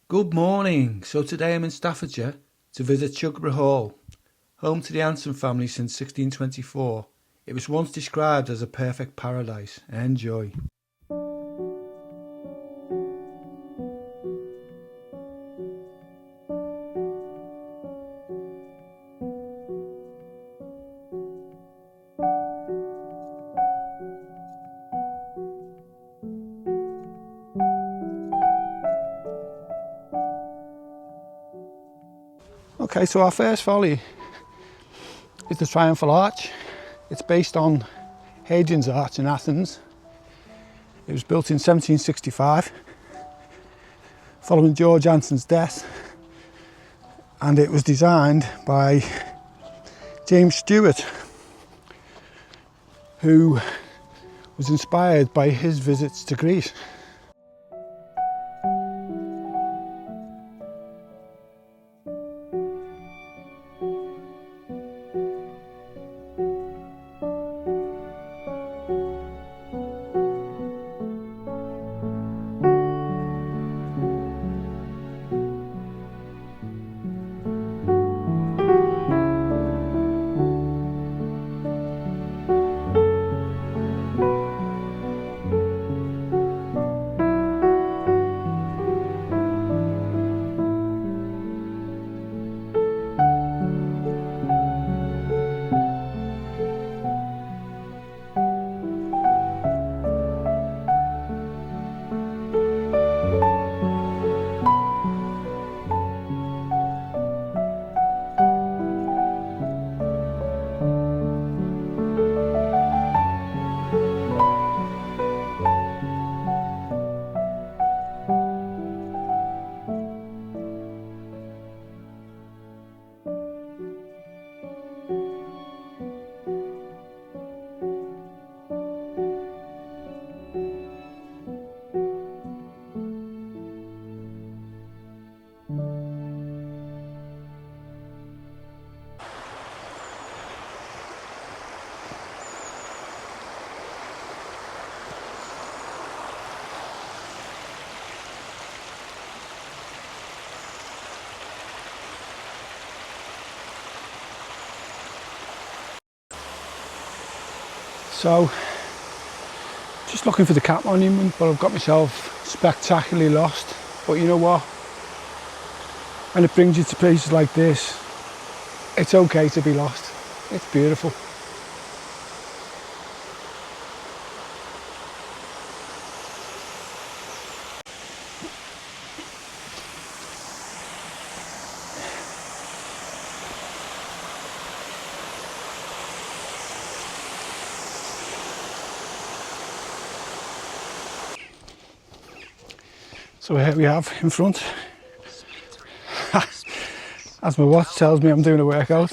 Good morning. So today I'm in Staffordshire to visit Shugborough Hall, home to the Anson family since 1624. It was once described as a perfect paradise. Enjoy. Okay, so our first folly is the Triumphal Arch. It's based on Hadrian's Arch in Athens. It was built in 1765 following George Anson's death, and it was designed by James Stewart, who was inspired by his visits to Greece. So, just looking for the Cat Monument, but I've got myself spectacularly lost. But you know what? When it brings you to places like this, it's okay to be lost. It's beautiful. So here we have in front, as my watch tells me I'm doing a workout.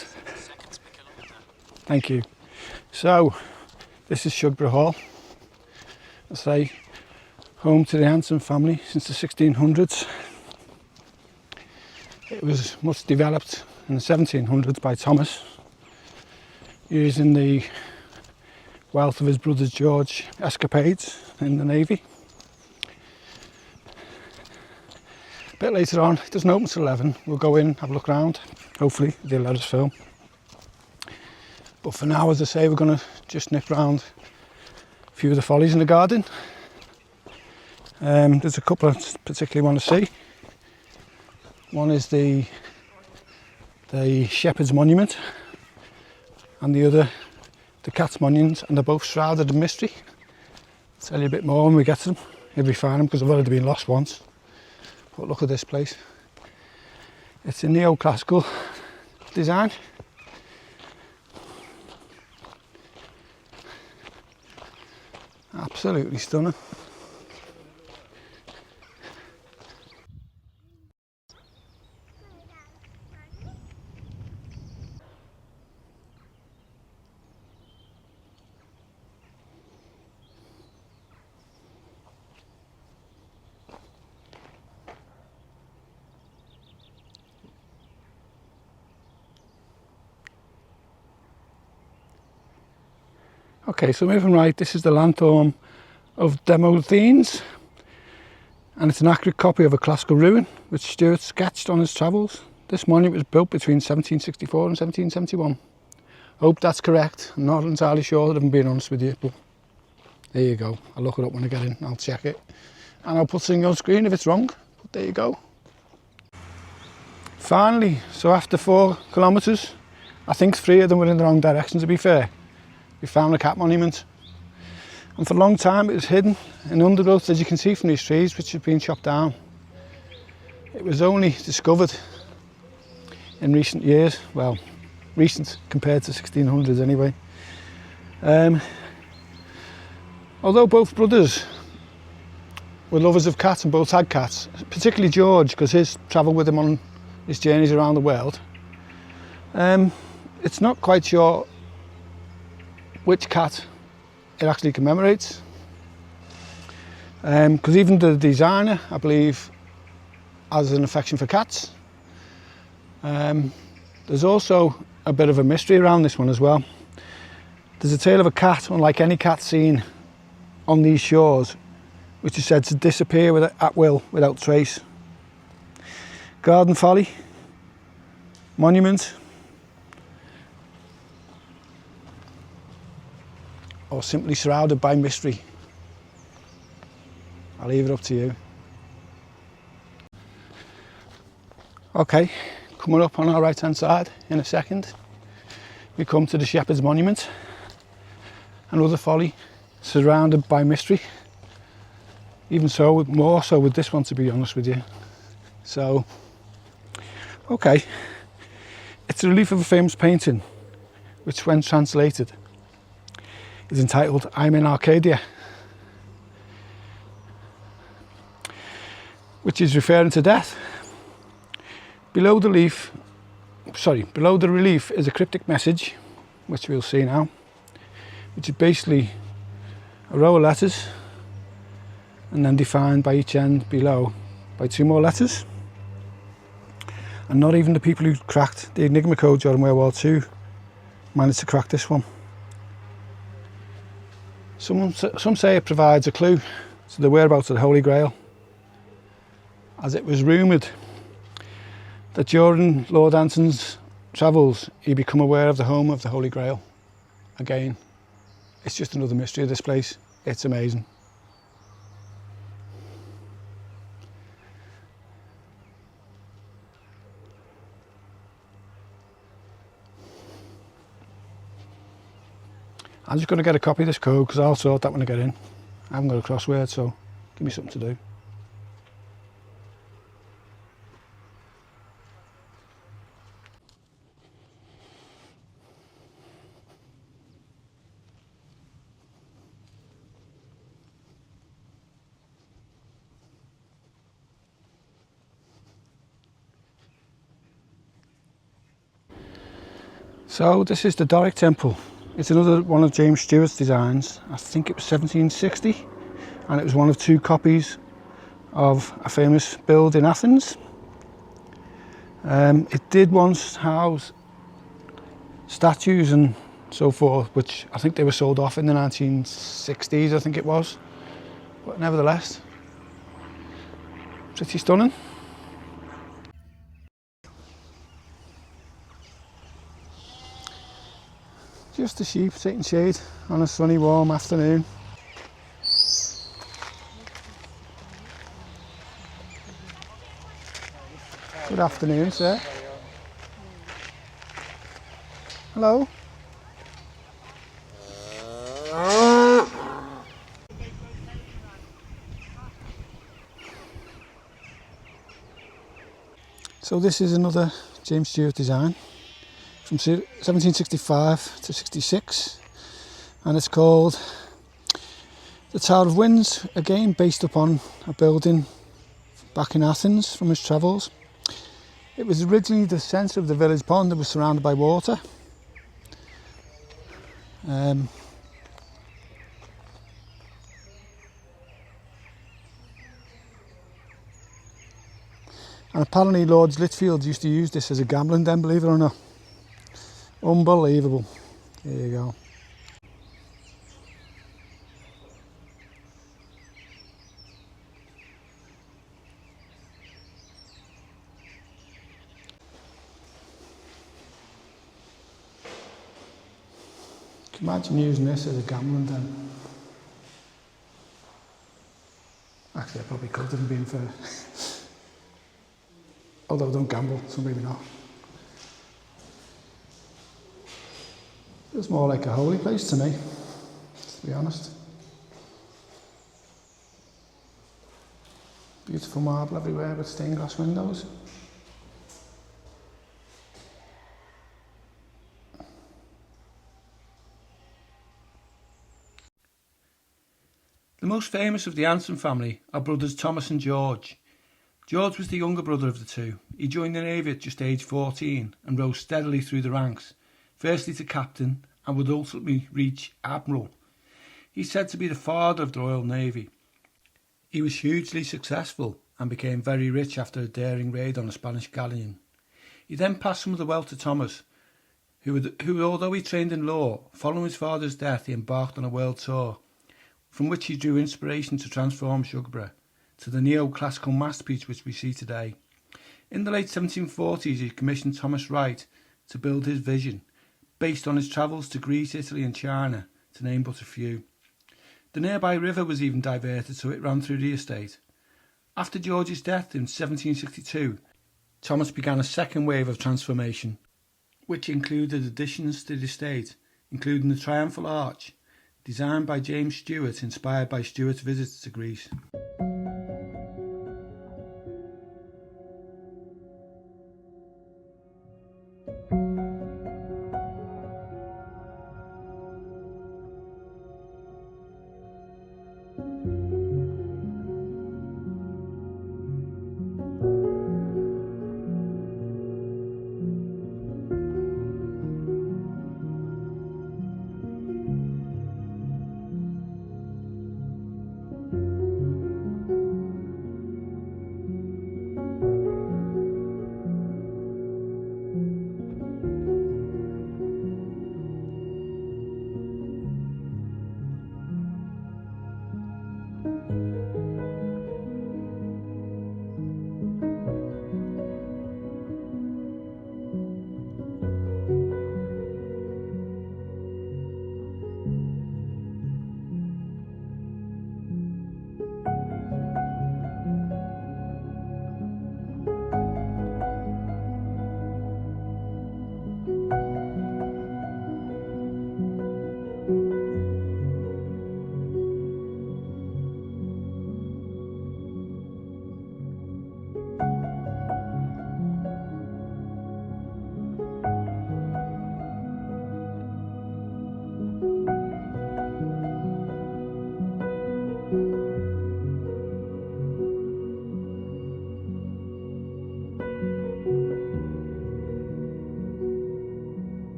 Thank you. So this is Shugborough Hall. I say home to the Anson family since the 1600s. It was much developed in the 1700s by Thomas, using the wealth of his brother George escapades in the Navy. A bit later on, it doesn't open till 11. We'll go in, have a look around. Hopefully they'll let us film. But for now, as I say, we're going to just nip around a few of the follies in the garden. There's a couple I particularly want to see. One is the Shepherd's Monument, and the other the Cat's Monument, and they're both shrouded in mystery. I'll tell you a bit more when we get to them, if we find them, because I've already been lost once. But look at this place. It's a neoclassical design. Absolutely stunning. Okay, so moving right, this is the lanthorn of Demosthenes. and it's an accurate copy of a classical ruin which Stuart sketched on his travels. This monument was built between 1764 and 1771. Hope that's correct. I'm not entirely sure, if I'm being honest with you, but there you go. I'll look it up when I get in, I'll check it. And I'll put something on screen if it's wrong, but there you go. Finally, so after 4 kilometres, I think 3 of them were in the wrong direction to be fair, we found a cat monument. And for a long time it was hidden in undergrowth, as you can see from these trees which have been chopped down. It was only discovered in recent years, well, recent compared to 1600s anyway. Although both brothers were lovers of cats and both had cats, particularly George, because his travelled with him on his journeys around the world. It's not quite sure which cat it actually commemorates, because even the designer, I believe, has an affection for cats. There's also a bit of a mystery around this one as well. There's a tale of a cat, unlike any cat seen on these shores, which is said to disappear at will, without trace. Garden folly, monument, or simply shrouded by mystery. I'll leave it up to you. Okay, coming up on our right hand side in a second, we come to the Shepherd's Monument. Another folly, surrounded by mystery. Even so, more so with this one, to be honest with you. So, okay, it's a relief of a famous painting, which when translated is entitled "I'm in Arcadia," which is referring to death. Below the relief is a cryptic message, which we'll see now, which is basically a row of letters and then defined by each end below by 2 more letters. And not even the people who cracked the Enigma code during World War II managed to crack this one. Some say it provides a clue to the whereabouts of the Holy Grail, as it was rumoured that during Lord Anson's travels he become aware of the home of the Holy Grail. Again, it's just another mystery of this place. It's amazing. I'm just going to get a copy of this code because I'll sort that when I get in. I haven't got a crossword, so give me something to do. So this is the Doric Temple. It's another one of James Stewart's designs. I think it was 1760, and it was one of 2 copies of a famous build in Athens. It did once house statues and so forth, which I think they were sold off in the 1960s, I think it was. But nevertheless, pretty stunning. Just the sheep taking shade on a sunny, warm afternoon. Good afternoon, sir. Hello. So this is another James Stewart design from 1765 to 66, and it's called the Tower of Winds, again based upon a building back in Athens from his travels. It was originally the centre of the village pond that was surrounded by water. And apparently Lord Litchfield used to use this as a gambling den, believe it or not. Unbelievable. There you go. Can you imagine using this as a gambling den? Actually, I probably could have been fair. Although I don't gamble, so maybe not. It's more like a holy place to me, to be honest. Beautiful marble everywhere with stained glass windows. The most famous of the Anson family are brothers Thomas and George. George was the younger brother of the two. He joined the Navy at just age 14 and rose steadily through the ranks, firstly to captain and would ultimately reach admiral. He's said to be the father of the Royal Navy. He was hugely successful and became very rich after a daring raid on a Spanish galleon. He then passed some of the wealth to Thomas, who although he trained in law, following his father's death he embarked on a world tour, from which he drew inspiration to transform Shugborough to the neoclassical masterpiece which we see today. In the late 1740s he commissioned Thomas Wright to build his vision, based on his travels to Greece, Italy and China, to name but a few. The nearby river was even diverted so it ran through the estate. After George's death in 1762, Thomas began a second wave of transformation, which included additions to the estate, including the triumphal arch, designed by James Stewart, inspired by Stewart's visits to Greece.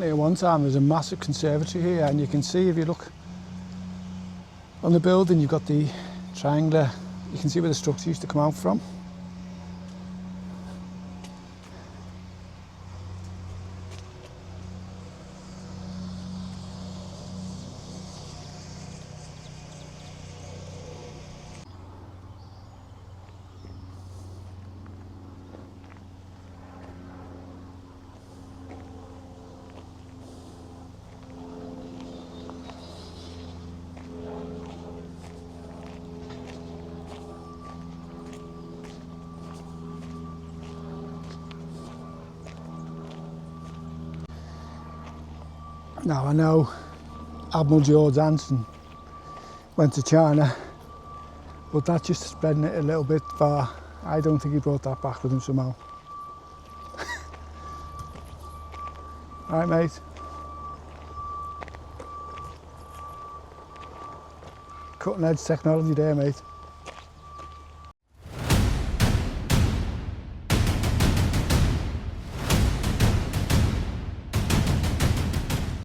Apparently at one time there was a massive conservatory here, and you can see if you look on the building, you've got the triangular, you can see where the structure used to come out from. Now I know Admiral George Anson went to China, but that's just spreading it a little bit far. I don't think he brought that back with him somehow. Alright mate. Cutting edge technology there mate.